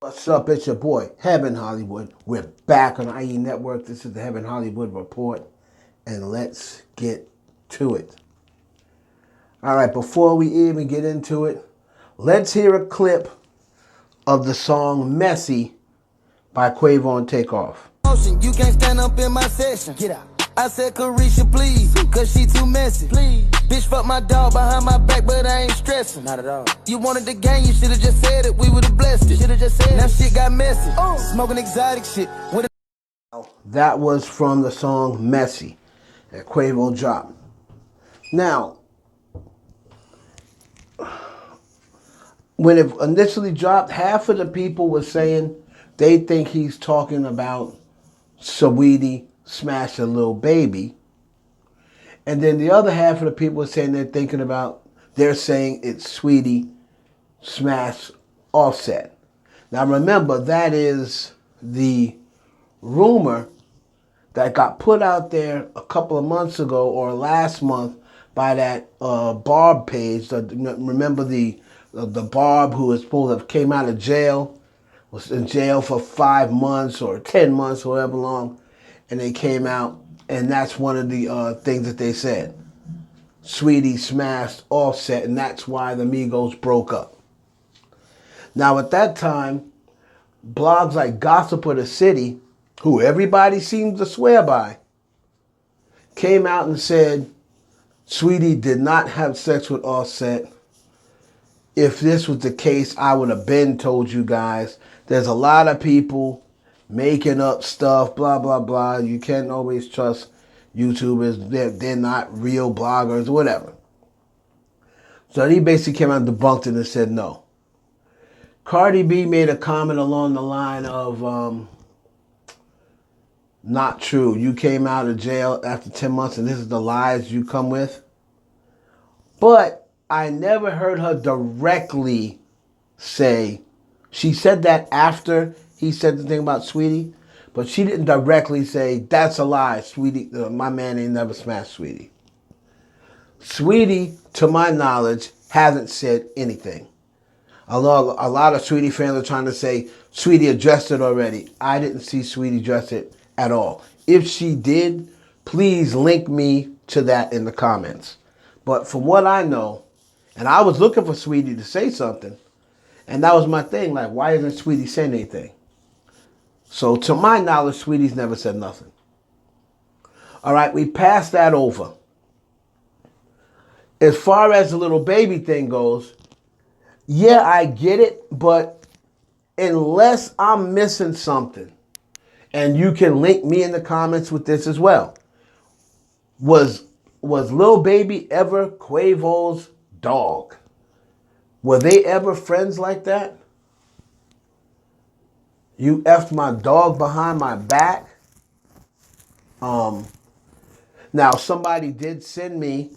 What's up? It's your boy, Heaven Hollywood. We're back on IE Network. This is the Heaven Hollywood Report, and let's get to it. All right, before we even get into it, let's hear a clip of the song Messy by Quavo and Takeoff. You can't stand up in my session. Get out. I said, Carisha, please, cause she too messy. Please. Bitch, fuck my dog behind my back, but I ain't stressing. Not at all. You wanted the game, you should've just said it. We would've blessed it. Should've just said now it. Shit got messy. Smoking exotic shit. That was from the song Messy that Quavo dropped. Now, when it initially dropped, half of the people were saying they think he's talking about Saweetie smashing Lil Baby. And then the other half of the people are saying they're saying it's Saweetie smash Offset. Now remember, that is the rumor that got put out there a couple of months ago or last month by that Barb page. Remember the Barb who was supposed to have came out of jail, was in jail for 5 months or 10 months, however long, and they came out, and that's one of the things that they said. Saweetie smashed Offset, and that's why the Migos broke up. Now at that time, blogs like Gossip of the City, who everybody seems to swear by, came out and said Saweetie did not have sex with Offset. If this was the case, I would have been told you guys. There's a lot of people making up stuff, blah, blah, blah. You can't always trust YouTubers. They're not real bloggers, whatever. So he basically came out and debunked it and said no. Cardi B made a comment along the line of, not true. You came out of jail after 10 months and this is the lies you come with. But I never heard her directly say, she said that after he said the thing about Saweetie, but she didn't directly say, that's a lie, Saweetie, my man ain't never smashed Saweetie. Saweetie, to my knowledge, hasn't said anything. A lot of Saweetie fans are trying to say, Saweetie addressed it already. I didn't see Saweetie address it at all. If she did, please link me to that in the comments. But from what I know, and I was looking for Saweetie to say something, and that was my thing, like, why isn't Saweetie saying anything? So to my knowledge, Saweetie's never said nothing. All right, we passed that over. As far as the Lil Baby thing goes, yeah, I get it, but unless I'm missing something, and you can link me in the comments with this as well, was Lil Baby ever Quavo's dog? Were they ever friends like that? You effed my dog behind my back? Now, somebody did send me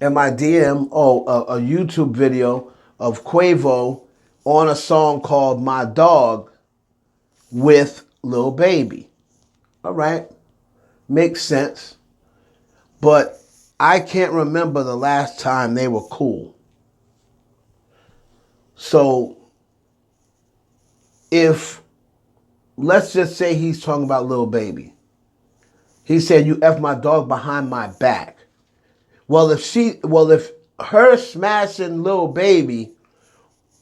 in my DM, a YouTube video of Quavo on a song called My Dog with Lil Baby. All right, makes sense. But I can't remember the last time they were cool. So if, let's just say he's talking about Lil Baby. He said, you F my dog behind my back. Well, if her smashing Lil Baby,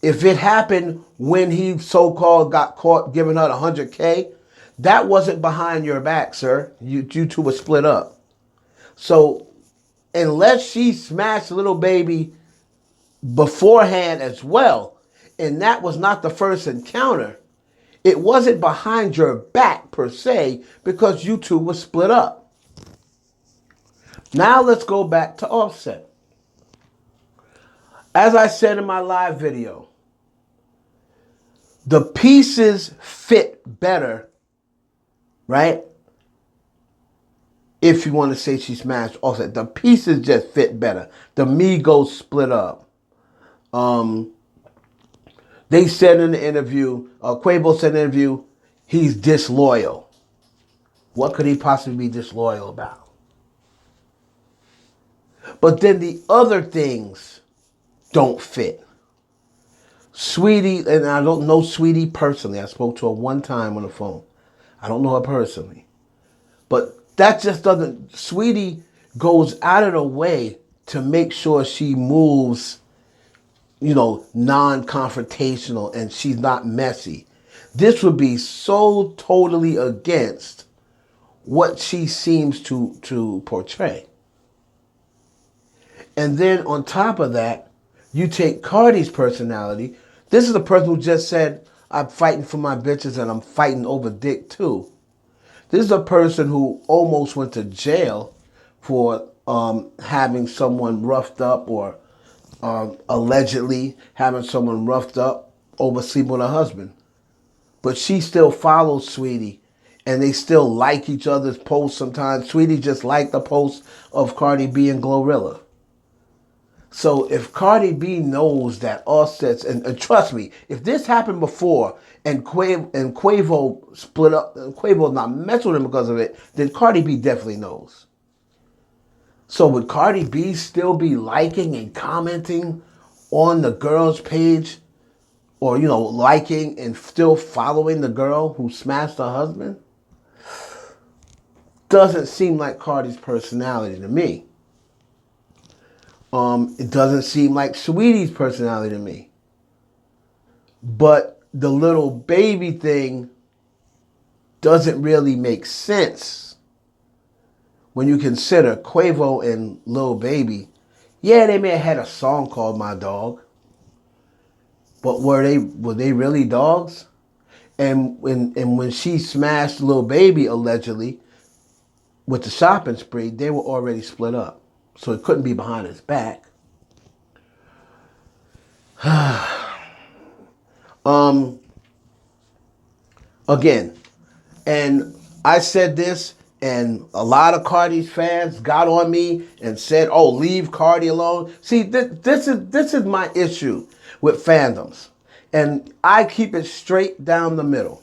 if it happened when he so-called got caught giving her 100K, that wasn't behind your back, sir. You two were split up. So unless she smashed Lil Baby beforehand as well, and that was not the first encounter, it wasn't behind your back per se because you two were split up. Now let's go back to Offset. As I said in my live video, the pieces fit better, right? If you want to say she smashed Offset, the pieces just fit better. The Migos split up. They said in the interview, Quavo said in the interview, he's disloyal. What could he possibly be disloyal about? But then the other things don't fit. Saweetie, and I don't know Saweetie personally. I spoke to her one time on the phone. I don't know her personally. But that just doesn't, Saweetie goes out of the way to make sure she moves, non-confrontational and she's not messy. This would be so totally against what she seems to portray. And then on top of that, you take Cardi's personality. This is a person who just said, I'm fighting for my bitches and I'm fighting over dick too. This is a person who almost went to jail for having someone roughed up or allegedly having someone roughed up over sleeping with her husband. But she still follows Saweetie and they still like each other's posts sometimes. Saweetie just liked the post of Cardi B and Glorilla. So if Cardi B knows that Offset's, and trust me, if this happened before and Quavo split up, and Quavo's not messing with him because of it, then Cardi B definitely knows. So would Cardi B still be liking and commenting on the girl's page, or liking and still following the girl who smashed her husband? Doesn't seem like Cardi's personality to me. It doesn't seem like Saweetie's personality to me. But the little baby thing doesn't really make sense when you consider Quavo and Lil Baby. Yeah, they may have had a song called My Dog, but were they really dogs? And when she smashed Lil Baby allegedly with the shopping spree, they were already split up. So it couldn't be behind his back. Again, and I said this, and a lot of Cardi's fans got on me and said, "Oh, leave Cardi alone." See, this is my issue with fandoms, and I keep it straight down the middle,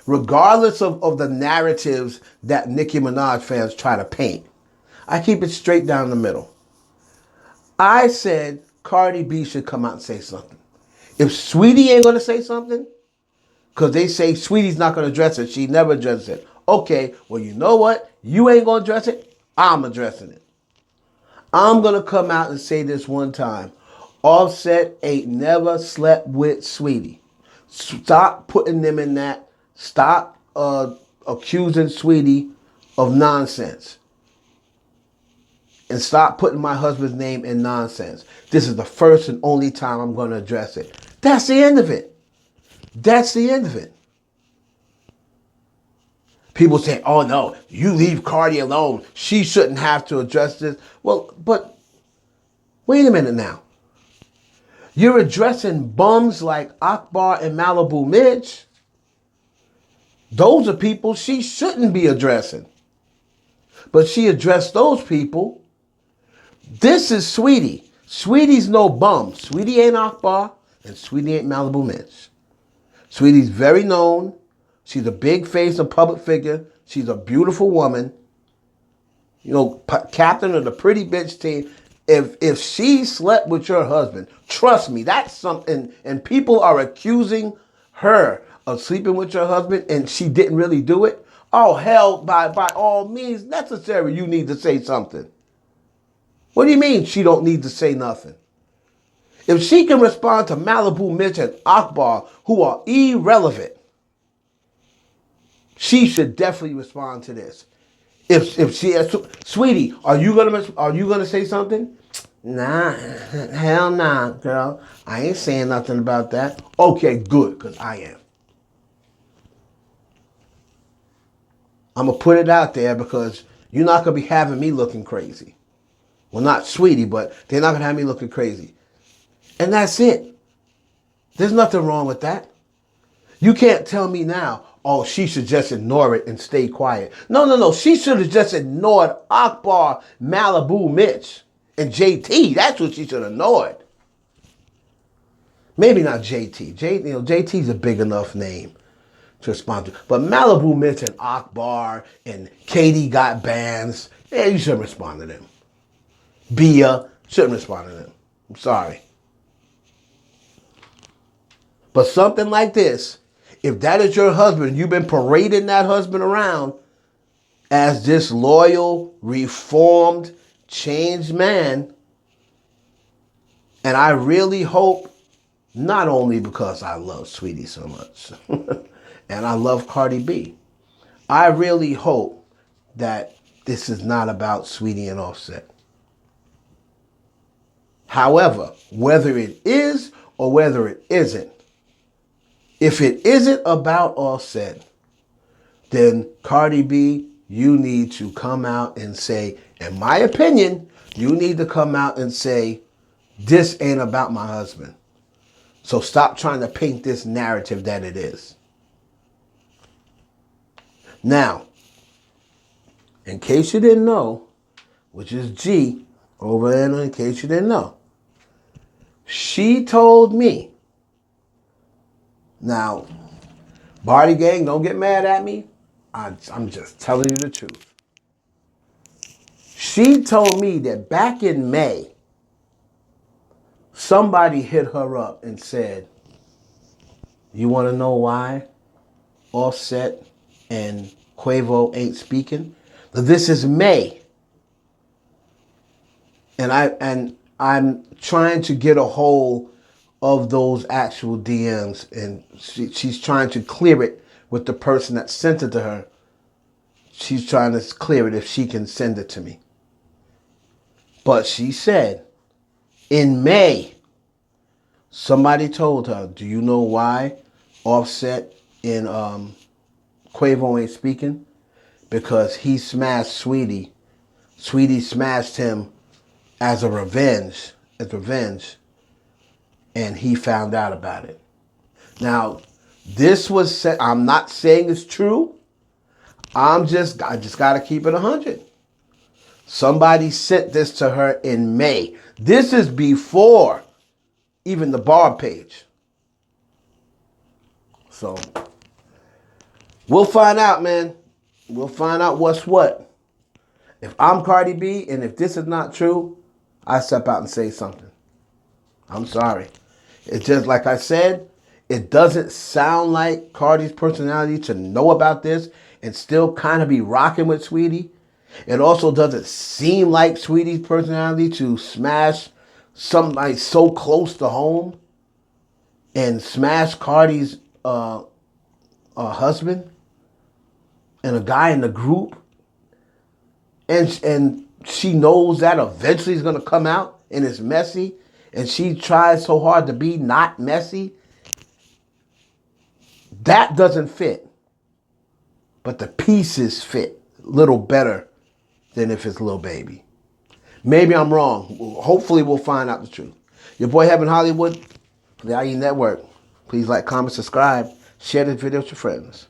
regardless of the narratives that Nicki Minaj fans try to paint. I keep it straight down the middle. I said Cardi B should come out and say something. If Saweetie ain't going to say something, because they say Saweetie's not going to address it, she never addresses it. Okay, well, you know what? You ain't going to address it, I'm addressing it. I'm going to come out and say this one time. Offset ain't never slept with Saweetie. Stop putting them in that. Stop accusing Saweetie of nonsense. And stop putting my husband's name in nonsense. This is the first and only time I'm going to address it. That's the end of it. That's the end of it. People say, oh no, you leave Cardi alone. She shouldn't have to address this. Well, but wait a minute now. You're addressing bums like Akbar and Malibu Mitch. Those are people she shouldn't be addressing. But she addressed those people. This is Saweetie. Saweetie's no bum. Saweetie ain't Akbar, and Saweetie ain't Malibu Mitch. Saweetie's very known. She's a big face, a public figure. She's a beautiful woman. Captain of the pretty bitch team. If she slept with your husband, trust me, that's something. And people are accusing her of sleeping with your husband, and she didn't really do it. Oh hell, by all means necessary, you need to say something. What do you mean she don't need to say nothing? If she can respond to Malibu Mitch and Akbar, who are irrelevant, she should definitely respond to this. If she has, Saweetie, are you gonna say something? Nah, hell nah, girl. I ain't saying nothing about that. Okay, good, because I am. I'm gonna put it out there because you're not gonna be having me looking crazy. Well, not Saweetie, but they're not gonna have me looking crazy. And that's it. There's nothing wrong with that. You can't tell me now, oh, she should just ignore it and stay quiet. No. She should have just ignored Akbar, Malibu Mitch, and JT. That's what she should have ignored. Maybe not JT. JT's a big enough name to respond to. But Malibu Mitch and Akbar and Katie got bands. Yeah, you shouldn't respond to them. Bia shouldn't respond to them. I'm sorry. But something like this, if that is your husband, you've been parading that husband around as this loyal, reformed, changed man, and I really hope, not only because I love Saweetie so much, and I love Cardi B, I really hope that this is not about Saweetie and Offset. However, whether it is or whether it isn't, if it isn't about Offset, then Cardi B, you need to come out and say, in my opinion, you need to come out and say, this ain't about my husband. So stop trying to paint this narrative that it is. Now, in case you didn't know, which is G over there, in case you didn't know, she told me, now, Barty Gang, don't get mad at me. I'm just telling you the truth. She told me that back in May, somebody hit her up and said, you want to know why Offset and Quavo ain't speaking? This is May. And I'm trying to get a hold of those actual DMs, and she's trying to clear it with the person that sent it to her. She's trying to clear it if she can send it to me. But she said, in May, somebody told her, do you know why Offset and Quavo ain't speaking? Because he smashed Saweetie. Saweetie smashed him as revenge, and he found out about it. Now, this was said, I'm not saying it's true. I just got to keep it 100. Somebody sent this to her in May. This is before even the Barb page. So, we'll find out, man. We'll find out what's what. If I'm Cardi B and if this is not true, I step out and say something. I'm sorry. It's just like I said, it doesn't sound like Cardi's personality to know about this and still kind of be rocking with Saweetie. It also doesn't seem like Saweetie's personality to smash somebody so close to home and smash Cardi's husband and a guy in the group. And she knows that eventually it's going to come out and it's messy. And she tries so hard to be not messy. That doesn't fit. But the pieces fit a little better than if it's Lil Baby. Maybe I'm wrong. Hopefully we'll find out the truth. Your boy Heaven Hollywood, the IE Network. Please like, comment, subscribe, share this video with your friends.